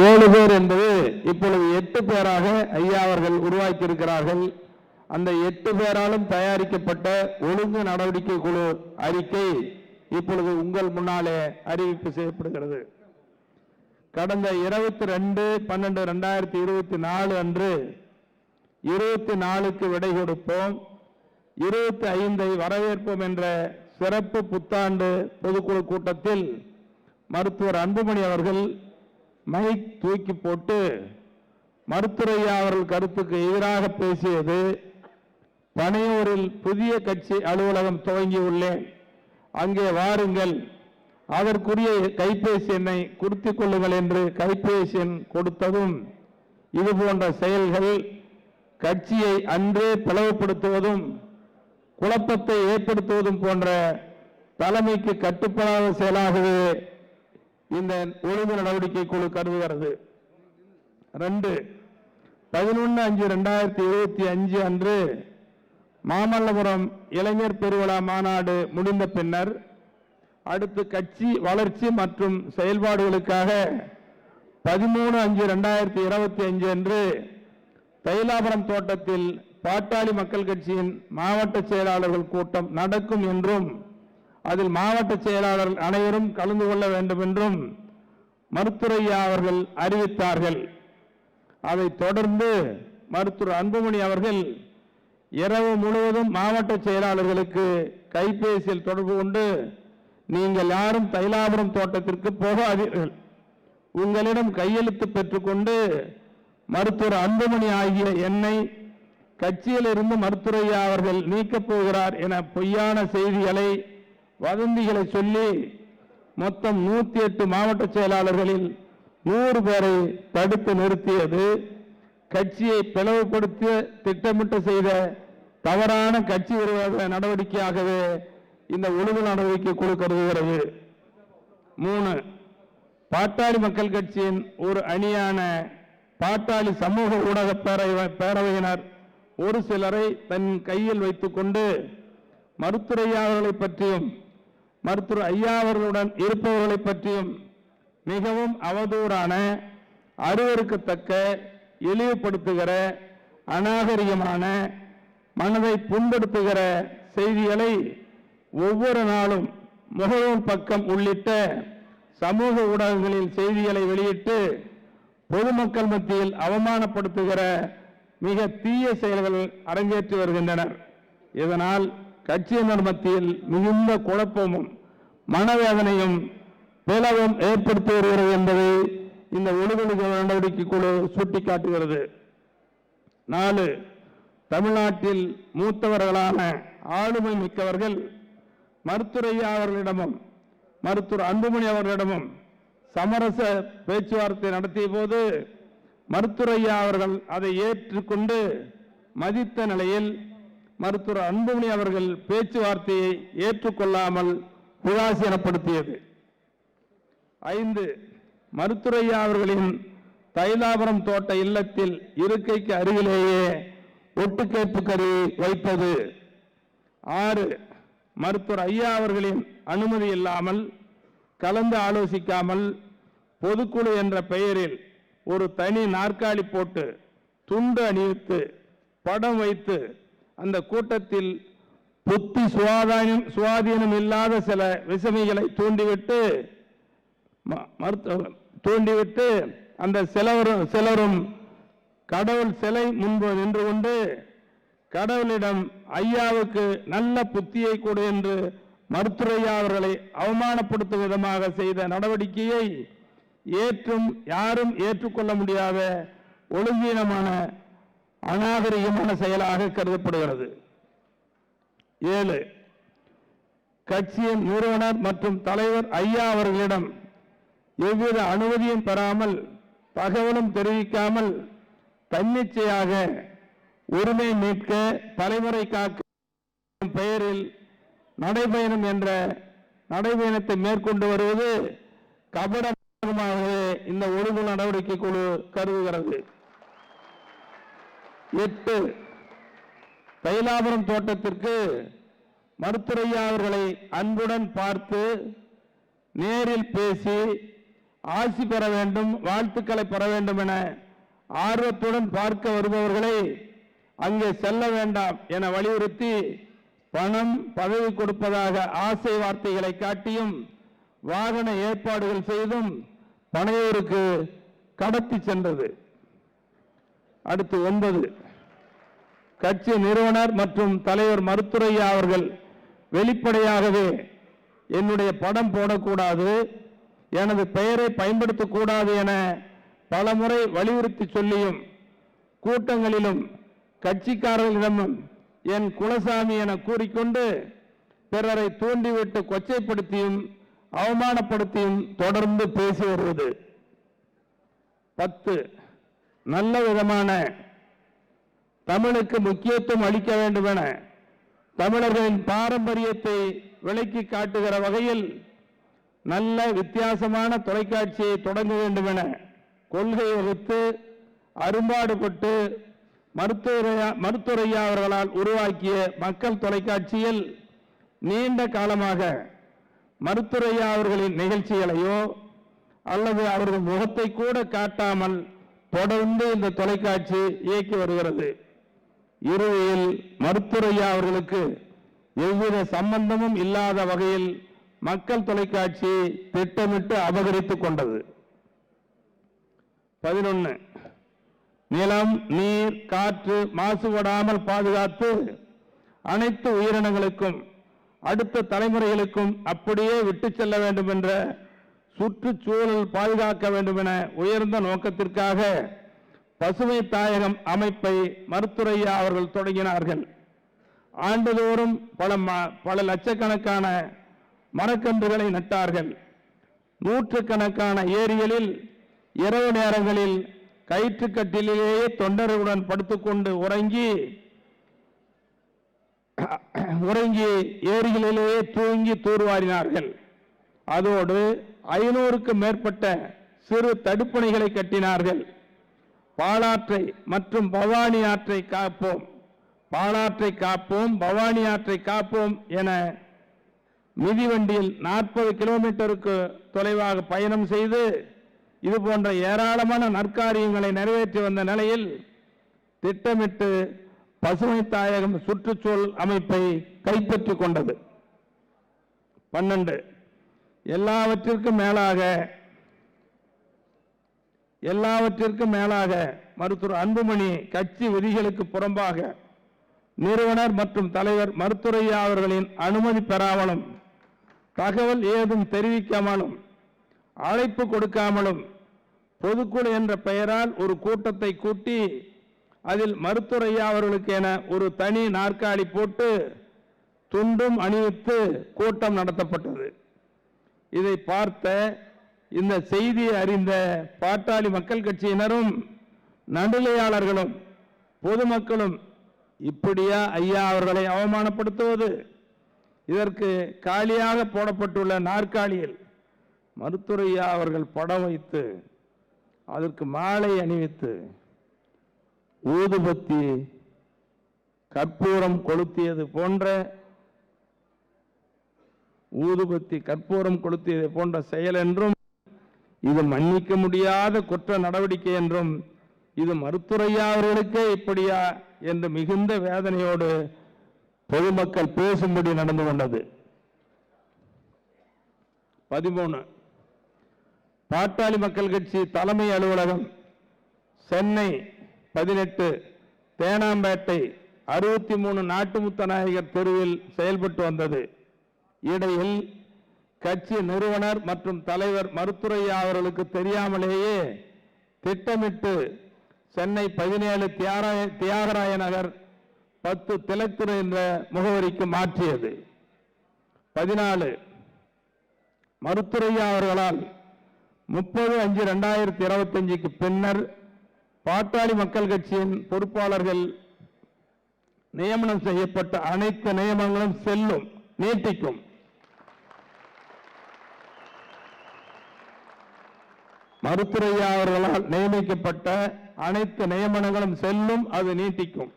7 பேர் என்பது இப்பொழுது 8 பேராக ஐயா அவர்கள் உருவாக்கி இருக்கிறார்கள். அந்த 8 பேராலும் தயாரிக்கப்பட்ட ஒழுங்கு நடவடிக்கை குழு அறிக்கை இப்பொழுது உங்கள் முன்னாலே அறிவிப்பு செய்யப்படுகிறது. கடந்த 22/12/2024 அன்று 24க்கு விடை கொடுப்போம், 25ஐ வரவேற்போம் என்ற சிறப்பு புத்தாண்டு பொதுக்குழு கூட்டத்தில் மருத்துவர் அன்புமணி அவர்கள் மைக் தூக்கி போட்டு மருத்துவர் ஐயா அவர்கள் கருத்துக்கு எதிராக பேசியது, பனையூரில் புதிய கட்சி அலுவலகம் துவங்கியுள்ளேன், அங்கே வாருங்கள், அதற்குரிய கைபேசி எண்ணை குறித்துக் கொள்ளுங்கள் என்று கைபேசி எண் கொடுத்ததும், இது போன்ற செயல்கள் கட்சியை அன்றே பிளவுபடுத்துவதும் குழப்பத்தை ஏற்படுத்துவதும் போன்ற தலைமைக்கு கட்டுப்படாத செயலாகவே இந்த ஒழுங்கு நடவடிக்கை குழு கருதுகிறது. 11/5/2025 அன்று மாமல்லபுரம் இளைஞர் பெருவிழா மாநாடு முடிந்த பின்னர் அடுத்து கட்சி வளர்ச்சி மற்றும் செயல்பாடுகளுக்காக 13/5/2025 அன்று தைலாபுரம் தோட்டத்தில் பாட்டாளி மக்கள் கட்சியின் மாவட்ட செயலாளர்கள் கூட்டம் நடக்கும் என்றும் அதில் மாவட்ட செயலாளர்கள் அனைவரும் கலந்து கொள்ள வேண்டும் என்றும் மருத்துவர் ஐயா அவர்கள் அறிவித்தார்கள். அதைத் தொடர்ந்து மருத்துவர் அன்புமணி அவர்கள் இரவு முழுவதும் மாவட்ட செயலாளர்களுக்கு கைபேசியில் தொடர்பு கொண்டு, நீங்கள் யாரும் தைலாபுரம் தோட்டத்திற்கு போகாதீர்கள், உங்களிடம் கையெழுத்து பெற்றுக்கொண்டு மருத்துவர் அன்புமணி ஆகிய என்னை கட்சியில் இருந்து மருத்துவர் ஐயா அவர்கள் நீக்கப் போகிறார் என பொய்யான செய்திகளை வதந்திகளை சொல்லி மொத்தம் 108 மாவட்ட செயலாளர்களில் 100 பேரை தடுத்து நிறுத்தியது கட்சியை பிளவுபடுத்த திட்டமிட்டு செய்த தவறான கட்சி விரோத நடவடிக்கையாகவே இந்த ஒழுங்கு நடவடிக்கை குழு கருதுகிறது. 3. பாட்டாளி மக்கள் கட்சியின் ஒரு அணியான பாட்டாளி சமூக ஊடக பேரவையினர் ஒரு சிலரை தன் கையில் வைத்துக் கொண்டு மருத்துவர் ஐயா அவர்களை பற்றியும் மருத்துவர் ஐயா அவர்களுடன் இருப்பவர்களை பற்றியும் மிகவும் அவதூறான, அருவருக்கத்தக்க, இழிவுபடுத்துகிற, அநாகரிகமான, மனதை புண்படுத்துகிற செய்திகளை ஒவ்வொரு நாளும் முகநூல் பக்கம் உள்ளிட்ட சமூக ஊடகங்களில் செய்திகளை வெளியிட்டு பொதுமக்கள் மத்தியில் அவமானப்படுத்துகிற மிக தீய செயல்கள் அரங்கேற்றி வருகின்றனர். இதனால் கட்சியினர் மத்தியில் மிகுந்த குழப்பமும் மனவேதனையும் பிளவும் ஏற்படுத்தி வருகிறது என்பதை இந்த ஒழுங்கு நடவடிக்கை குழு சுட்டிக்காட்டுகிறது. 4. தமிழ்நாட்டில் மூத்தவர்களான ஆளுமை மிக்கவர்கள் மருத்துவர் ஐயா அவர்களிடமும் மருத்துவர் அன்புமணி அவர்களிடமும் சமரச பேச்சுவார்த்தை நடத்திய போது மருத்துவர் ஐயா அவர்கள் அதை ஏற்றுக்கொண்டு மதித்த நிலையில் மருத்துவர் அன்புமணி அவர்கள் பேச்சுவார்த்தையை ஏற்றுக்கொள்ளாமல் உதாசீனப்படுத்தியது. 5. மருத்துவர் ஐயா அவர்களின் தைலாபுரம் தோட்ட இல்லத்தில் இருக்கைக்கு அருகிலேயே ஒட்டுக்கேட்பு கருவி வைப்பது. 6. மருத்துவர் ஐயா அவர்களின் அனுமதி இல்லாமல், கலந்து ஆலோசிக்காமல் பொதுக்குழு என்ற பெயரில் ஒரு தனி நாற்காலி போட்டு துண்டு அணிவித்து படம் வைத்து அந்த கூட்டத்தில் புத்தி சுவாதீனம் இல்லாத சில விசமிகளை தூண்டிவிட்டு அந்த சிலரும் கடவுள் சிலை முன்பு நின்று கொண்டு கடவுளிடம் ஐயாவுக்கு நல்ல புத்தியை கொடு என்று மருத்துவர் ஐயா அவர்களை அவமானப்படுத்தும் விதமாக செய்த நடவடிக்கையை யாரும் ஏற்றுக்கொள்ள முடியாத ஒழுங்கீனமான, அநாகரிகமான செயலாக கருதப்படுகிறது. 7. கட்சியின் நிறுவனர் மற்றும் தலைவர் ஐயா அவர்களிடம் எவ்வித அனுமதியும் பெறாமல், தகவலும் தெரிவிக்காமல் தன்னிச்சையாக உரிமை மீட்க, தலைமுறை காக்க பெயரில் நடைபயணம் என்ற நடைபயணத்தை மேற்கொண்டு வருவது கபடமாகவே இந்த ஒழுங்கு நடவடிக்கை குழு கருதுகிறது. 8. தைலாபுரம் தோட்டத்திற்கு மருத்துவர் ஐயா அவர்களை அன்புடன் பார்த்து நேரில் பேசி ஆசி பெற வேண்டும், வாழ்த்துக்களை பெற வேண்டும் என ஆர்வத்துடன் பார்க்க வருபவர்களை அங்கே செல்ல வேண்டாம் என வலியுறுத்தி பணம் பதவி கொடுப்பதாக ஆசை வார்த்தைகளை காட்டியும் வாகன ஏற்பாடுகள் செய்தும் பனையூருக்கு கடத்தி சென்றது. அடுத்து 9, கட்சி நிறுவனர் மற்றும் தலைவர் மருத்துரையா அவர்கள் வெளிப்படையாகவே என்னுடைய படம் போடக்கூடாது, எனது பெயரை பயன்படுத்தக்கூடாது என பலமுறை வலியுறுத்தி சொல்லியும் கூட்டங்களிலும் கட்சிக்காரர்களிடமும் என் குலசாமி என கூறிக்கொண்டு பிறரை தூண்டிவிட்டு கொச்சைப்படுத்தியும் அவமானப்படுத்தியும் தொடர்ந்து பேசி வருவது. 10, நல்ல விதமான தமிழுக்கு முக்கியத்துவம் அளிக்க வேண்டும் என தமிழர்களின் பாரம்பரியத்தை விளக்கி காட்டுகிற வகையில் நல்ல வித்தியாசமான தொலைக்காட்சியை தொடங்க வேண்டும் என கொள்கை வகுத்து அரும்பாடுபட்டு மருத்துரையா அவர்களால் உருவாக்கிய மக்கள் தொலைக்காட்சியில் நீண்ட காலமாக மருத்துரையா அவர்களின் நிகழ்ச்சிகளையோ அல்லது அவர்கள் முகத்தை கூட காட்டாமல் தொடர்ந்து இந்த தொலைக்காட்சி இயக்கி வருகிறது. இறுதியில் மருத்துரையா அவர்களுக்கு எவ்வித சம்பந்தமும் இல்லாத வகையில் மக்கள் தொலைக்காட்சி திட்டமிட்டு அபகரித்துக் கொண்டது. 11, நிலம், நீர், காற்று மாசுபடாமல் பாதுகாத்து அனைத்து உயிரினங்களுக்கும் அடுத்த தலைமுறைகளுக்கும் அப்படியே விட்டு செல்ல வேண்டும் என்ற சுற்றுச்சூழல் பாதுகாக்க வேண்டும் என உயர்ந்த நோக்கத்திற்காக பசுமை தாயகம் அமைப்பை மருத்துரையா அவர்கள் தொடங்கினார்கள். ஆண்டுதோறும் பல லட்சக்கணக்கான மரக்கன்றுகளை நட்டார்கள். நூற்றுக்கணக்கான ஏரிகளில் இரவு நேரங்களில் கயிற்றுக்கட்டிலேயே தொண்டர்களுடன் படுத்துக்கொண்டு உறங்கி ஏரிகளிலேயே தூங்கி தூர்வாரினார்கள். அதோடு 500க்கும் மேற்பட்ட சிறு தடுப்பணைகளை கட்டினார்கள். பாலாற்றை மற்றும் பவானி ஆற்றை காப்போம், பாலாற்றை காப்போம், பவானி ஆற்றை காப்போம் என மிதிவண்டியில் 40 கிலோமீட்டருக்கு தொலைவாக பயணம் செய்து இது போன்ற ஏராளமான நற்காரியங்களை நிறைவேற்றி வந்த நிலையில் திட்டமிட்டு பசுமை தாயகம் சுற்றுச்சூழல் அமைப்பை கைப்பற்றிக் கொண்டது. 12, எல்லாவற்றிற்கும் மேலாக மருத்துவர் அன்புமணி கட்சி விதிகளுக்கு புறம்பாக நிறுவனர் மற்றும் தலைவர் மருத்துரையா அவர்களின் அனுமதி பெறாமலும் தகவல் ஏதும் தெரிவிக்காமலும் அழைப்பு கொடுக்காமலும் பொதுக்குழு என்ற பெயரால் ஒரு கூட்டத்தை கூட்டி அதில் மருத்துரையா அவர்களுக்கு என ஒரு தனி நாற்காலி போட்டு துண்டும் அணிவித்து கூட்டம் நடத்தப்பட்டது. இதை பார்த்த இந்த செய்தியை அறிந்த பாட்டாளி மக்கள் கட்சியினரும் நடுநிலையாளர்களும் பொதுமக்களும் இப்படியா ஐயா அவர்களை அவமானப்படுத்துவது, இதற்கு காலியாக போடப்பட்டுள்ள நாற்காலியில் மருத்துரையா அவர்கள் படம் வைத்து அதற்கு மாலை அணிவித்து ஊதுபத்தி கற்பூரம் கொளுத்தியது போன்ற செயல் என்றும் இது மன்னிக்க முடியாத குற்ற நடவடிக்கை என்றும் இது மருத்துரையா அவர்களுக்கே இப்படியா என்று மிகுந்த வேதனையோடு பொதுமக்கள் பேசும்படி நடந்து கொண்டது. 13, பாட்டாளி மக்கள் கட்சி தலைமை அலுவலகம் சென்னை 18 தேனாம்பேட்டை 63 நாட்டுமுத்த நாயகர் தெருவில் செயல்பட்டு வந்தது. இடையில் கட்சி நிறுவனர் மற்றும் தலைவர் மருத்துரையா அவர்களுக்கு தெரியாமலேயே திட்டமிட்டு சென்னை 17 தியாகராய நகர் 10 திலக்திரு என்ற முகவரிக்கு மாற்றியது. 14, மருத்துரையா அவர்களால் 30/5/2025க்கு பின்னர் பாட்டாளி மக்கள் கட்சியின் பொறுப்பாளர்கள் நியமனம் செய்யப்பட்ட அனைத்து நியமனங்களும் செல்லும், நீட்டிக்கும். மருத்துரையா அவர்களால் நியமிக்கப்பட்ட அனைத்து நியமனங்களும் செல்லும், அது நீட்டிக்கும்.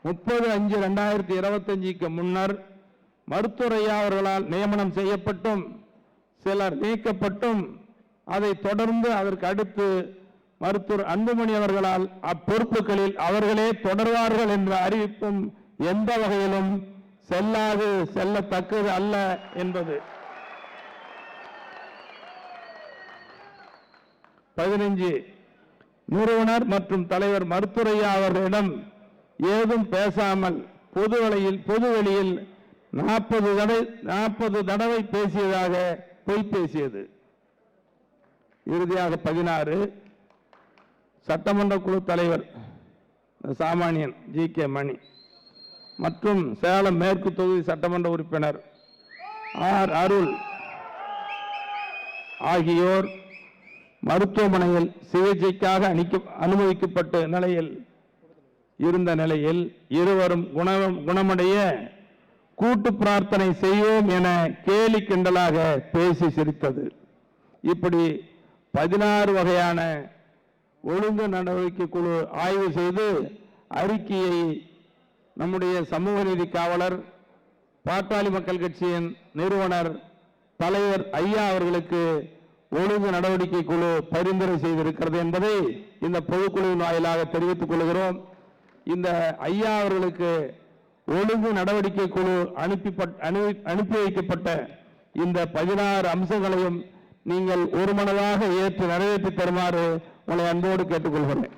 30/5/2025க்கு முன்னர் மருத்துரையா அவர்களால் நியமனம் செய்யப்பட்டும் சிலர் நீக்கப்பட்டும் அதை தொடர்ந்து அதற்கு அடுத்து மருத்துவர் அன்புமணி அவர்களால் அப்பொறுப்புகளில் அவர்களே தொடர்வார்கள் என்ற அறிவிப்பும் எந்த வகையிலும் செல்லாது, செல்லத்தக்கது அல்ல என்பது. 15 நிறுவனர் மற்றும் தலைவர் மருத்துவரையா அவர்களிடம் ஏதும் பேசாமல் பொதுவெளியில் 40 தடவை பேசியதாக பொய் பேசியது. இறுதியாக 16 சட்டமன்ற குழு தலைவர் சாமானியன் GK மணி மற்றும் சேலம் மேற்கு தொகுதி சட்டமன்ற உறுப்பினர் R அருள் ஆகியோர் மருத்துவமனையில் சிகிச்சைக்காக அனுமதிக்கப்பட்ட நிலையில் இருவரும் குணமடைய கூட்டு பிரார்த்தனை செய்வோம் என கேலி கிண்டலாக பேசி சிரித்தது. இப்படி 16 வகையான ஒழுங்கு நடவடிக்கை குழு ஆய்வு செய்து அறிக்கையை நம்முடைய சமூக நீதி காவலர் பாட்டாளி மக்கள் கட்சியின் நிறுவனர் தலைவர் ஐயா அவர்களுக்கு ஒழுங்கு நடவடிக்கை குழு பரிந்துரை செய்திருக்கிறது என்பதை இந்த பொதுக்குழுவின் வாயிலாக தெரிவித்துக் கொள்கிறோம். இந்த ஐயா அவர்களுக்கு ஒழுங்கு நடவடிக்கை குழு அனுப்பி வைக்கப்பட்ட இந்த 16 அம்சங்களையும் நீங்கள் ஒருமனதாக ஏற்று நிறைவேற்றி தருமாறு உங்களை அன்போடு கேட்டுக்கொள்கிறேன்.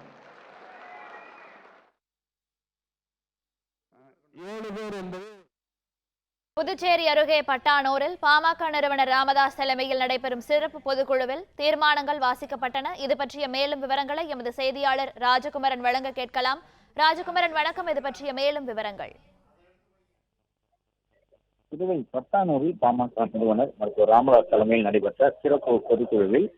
7 பேர் என்பது புதுச்சேரி அருகே பட்டானூரில் பாமக நிறுவனர் ராமதாஸ் தலைமையில் நடைபெறும் சிறப்பு பொதுக்குழுவில் தீர்மானங்கள் வாசிக்கப்பட்டன. இது பற்றிய மேலும் விவரங்களை எமது செய்தியாளர் ராஜகுமரன் வழங்க கேட்கலாம். ராஜகுமரன் வணக்கம். இது பற்றிய மேலும் விவரங்கள். புதுவை பட்டானூரில் பாமக நிறுவனர் மருத்துவர் ராமதாஸ் தலைமையில் நடைபெற்ற சிறப்பு பொதுக்குழுவில்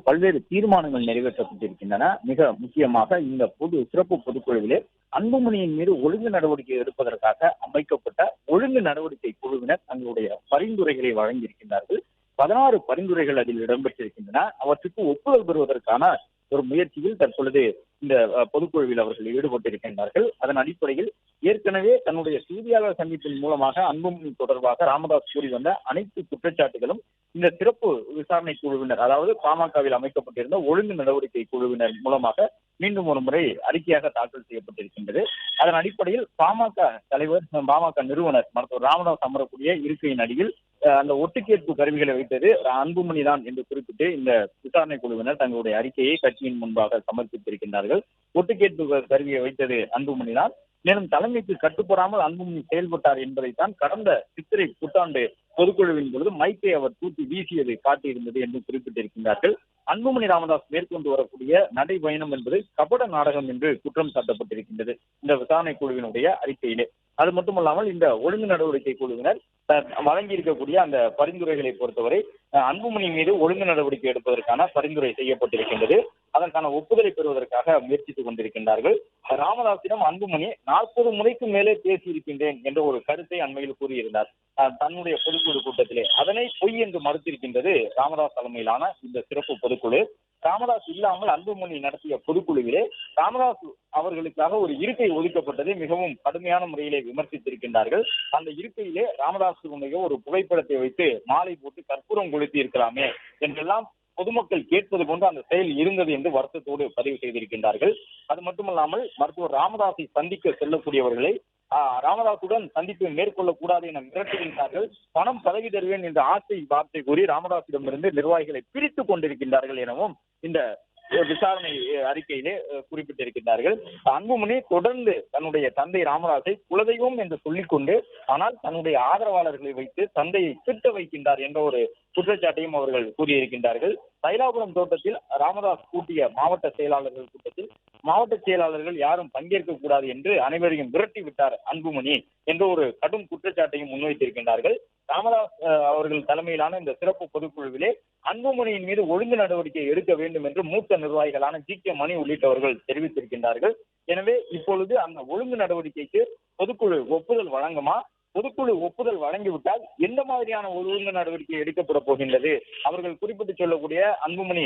பல்வேறு தீர்மானங்கள் நிறைவேற்றப்பட்டிருக்கின்றன. மிக முக்கியமாக இந்த சிறப்பு பொதுக்குழுவிலே அன்புமணியின் மீது ஒழுங்கு நடவடிக்கை எடுப்பதற்காக அமைக்கப்பட்ட ஒழுங்கு நடவடிக்கை குழுவினர் தங்களுடைய பரிந்துரைகளை வழங்கியிருக்கின்றார்கள். 16 பரிந்துரைகள் அதில் இடம்பெற்றிருக்கின்றன. அவற்றுக்கு ஒப்புதல் பெறுவதற்கான ஒரு முயற்சியில் தற்பொழுது இந்த பொதுக்குழுவில் அவர்கள் ஈடுபட்டிருக்கின்றார்கள். அதன் அடிப்படையில் ஏற்கனவே தன்னுடைய செய்தியாளர் சந்திப்பின் மூலமாக அன்புமணி தொடர்பாக ராமதாஸ் கூறி வந்த அனைத்து குற்றச்சாட்டுகளும் இந்த சிறப்பு விசாரணை குழுவினர், அதாவது பாமகவில் அமைக்கப்பட்டிருந்த ஒழுங்கு நடவடிக்கை குழுவினர் மூலமாக மீண்டும் ஒரு முறை அறிக்கையாக தாக்கல் செய்யப்பட்டிருக்கின்றது. அதன் அடிப்படையில் பாமக தலைவர், பாமக நிறுவனர் மருத்துவர் ராமதாஸ் அமரக்கூடிய இருக்கையின் அடியில் அந்த ஒட்டுக்கேட்பு கருவிகளை வைத்தது அன்புமணி தான் என்று குறிப்பிட்டு இந்த விசாரணை குழுவினர் தங்களுடைய அறிக்கையை கட்சியின் முன்பாக சமர்ப்பித்திருக்கின்றார்கள். ஒட்டுக்கேட்பு கருவியை வைத்தது அன்புமணி தான். மேலும் தலைமைக்கு கட்டுப்படாமல் அன்புமணி செயல்பட்டார் என்பதைத்தான் கடந்த சித்திரை புத்தாண்டு பொதுக்குழுவின் பொழுது மைக்கை அவர் தூக்கி வீசியது காட்டியிருந்தது என்று குறிப்பிட்டிருக்கின்றார்கள். அன்புமணி ராமதாஸ் மேற்கொண்டு வரக்கூடிய நடைபயணம் என்பது கபட நாடகம் என்று குற்றம் சாட்டப்பட்டிருக்கின்றது இந்த விசாரணை குழுவினுடைய அறிக்கையிலே. அது மட்டுமல்லாமல் இந்த ஒழுங்கு நடவடிக்கை குழுவினர் வழங்கி இருக்கக்கூடிய அந்த பரிந்துரைகளை பொறுத்தவரை அன்புமணி மீது ஒழுங்கு நடவடிக்கை எடுப்பதற்கான பரிந்துரை செய்யப்பட்டிருக்கின்றது. அதற்கான ஒப்புதலை பெறுவதற்காக முயற்சித்துக் கொண்டிருக்கின்றார்கள். ராமதாஸிடம் அன்புமணி 40 முறைக்கு மேலே பேசியிருக்கின்றேன் என்ற ஒரு கருத்தை அண்மையில் கூறியிருந்தார் தன்னுடைய பொதுக்குழு கூட்டத்திலே. அதனை பொய் என்று மறுத்திருக்கின்றது ராமதாஸ் தலைமையிலான இந்த சிறப்பு பொதுக்குழு. ராமதாஸ் இல்லாமல் அன்புமணி நடத்திய பொதுக்குழுவிலே ராமதாஸ் அவர்களுக்காக ஒரு இருக்கை ஒதுக்கப்பட்டதை மிகவும் கடுமையான முறையிலே விமர்சித்திருக்கின்றார்கள். அந்த இருக்கையிலே ராமதாசுடைய ஒரு புகைப்படத்தை வைத்து மாலை போட்டு கற்பூரம் கொளுத்தி இருக்கலாமே என்றெல்லாம் பொதுமக்கள் கேட்பது போன்று அந்த செயல் இருந்தது என்று வருத்தத்தோடு பதிவு செய்திருக்கின்றார்கள். அது மட்டுமல்லாமல் மருத்துவர் ராமதாஸை சந்திக்க செல்லக்கூடியவர்களை ராமதாசுடன் சந்திப்பு மேற்கொள்ளக்கூடாது என மிரட்டுகின்றார்கள். பணம் பதவி தருவேன் என்ற ஆசை வார்த்தை கூறி ராமதாசிடமிருந்து நிர்வாகிகளை பிரித்துக் கொண்டிருக்கின்றார்கள் எனவும் இந்த விசாரணை அறிக்கையிலே குறிப்பிட்டிருக்கின்றார்கள். அன்புமணி தொடர்ந்து தன்னுடைய தந்தை ராமதாஸை குலதெய்வம் என்று சொல்லிக்கொண்டு ஆனால் தன்னுடைய ஆதரவாளர்களை வைத்து தந்தையை திட்ட வைக்கின்றார் என்ற ஒரு குற்றச்சாட்டையும் அவர்கள் கூறியிருக்கின்றார்கள். தைலாபுரம் தோட்டத்தில் ராமதாஸ் கூட்டிய மாவட்ட செயலாளர்கள் கூட்டத்தில் மாவட்ட செயலாளர்கள் யாரும் பங்கேற்க கூடாது என்று அனைவரையும் விரட்டி விட்டார் அன்புமணி என்ற ஒரு கடும் குற்றச்சாட்டையும் முன்வைத்திருக்கின்றார்கள். ராமதாஸ் அவர்கள் தலைமையிலான இந்த சிறப்பு பொதுக்குழுவிலே அன்புமணியின் மீது ஒழுங்கு நடவடிக்கை எடுக்க வேண்டும் என்று மூத்த நிர்வாகிகளான GK மணி உள்ளிட்டவர்கள் தெரிவித்திருக்கின்றார்கள். எனவே இப்பொழுது அந்த ஒழுங்கு நடவடிக்கைக்கு பொதுக்குழு ஒப்புதல் வழங்குமா? பொதுக்குழு ஒப்புதல் வழங்கிவிட்டால் எந்த மாதிரியான ஒழுங்கு நடவடிக்கை எடுக்கப்பட போகின்றது? அவர்கள் குறிப்பிட்டு சொல்லக்கூடிய அன்புமணி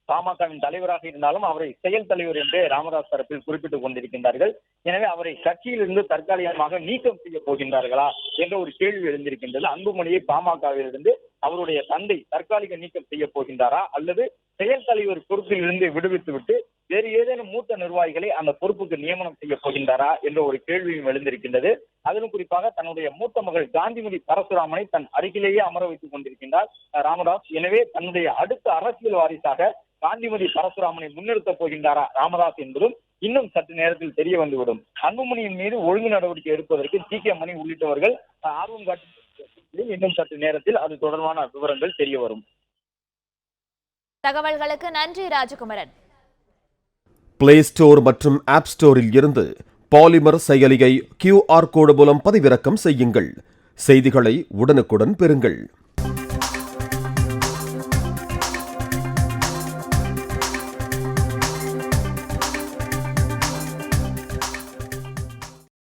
பாமகவின் தலைவராக இருந்தாலும் அவரை செயல் தலைவர் என்று ராமதாஸ் தரப்பில் குறிப்பிட்டுக் கொண்டிருக்கின்றார்கள். எனவே அவரை கட்சியிலிருந்து தற்காலிகமாக நீக்கம் செய்ய போகின்றார்களா என்ற ஒரு கேள்வி எழுந்திருக்கின்றது. அன்புமணியை பாமகவிலிருந்து அவருடைய தந்தை தற்காலிக நீக்கம் செய்ய போகின்றாரா அல்லது செயல் தலைவர் பொறுப்பில் இருந்து விடுவித்துவிட்டு வேறு ஏதேனும் மூத்த நிர்வாகிகளை அந்த பொறுப்புக்கு நியமனம் செய்ய போகின்றாரா என்ற ஒரு கேள்வியும் எழுந்திருக்கின்றது. அதிலும் குறிப்பாக தன்னுடைய மூத்த மகள் காந்திமதி பரசுராமனை தன் அருகிலேயே அமர வைத்துக் கொண்டிருக்கின்றார் ராமதாஸ். எனவே தன்னுடைய அடுத்த அரசியல் வாரிசாக காந்திமதி பரசுராமனை முன்னிறுத்தப் போகின்றாரா ராமதாஸ் என்பதும் இன்னும் சற்று நேரத்தில் தெரிய வந்துவிடும். அன்புமணியின் மீது ஒழுங்கு நடவடிக்கை எடுப்பதற்கு டி.கே. மணி உள்ளிட்டவர்கள் ஆர்வம் காட்டி இன்னும் சற்று நேரத்தில் அது தொடர்பான விவரங்கள் தெரிய வரும். தகவல்களுக்கு நன்றி ராஜகுமரன். பிளே ஸ்டோர் மற்றும் ஆப் ஸ்டோரில் இருந்து பாலிமர் செயலியை QR கோடு மூலம் பதிவிறக்கம் செய்யுங்கள். செய்திகளை உடனுக்குடன் பெறுங்கள்.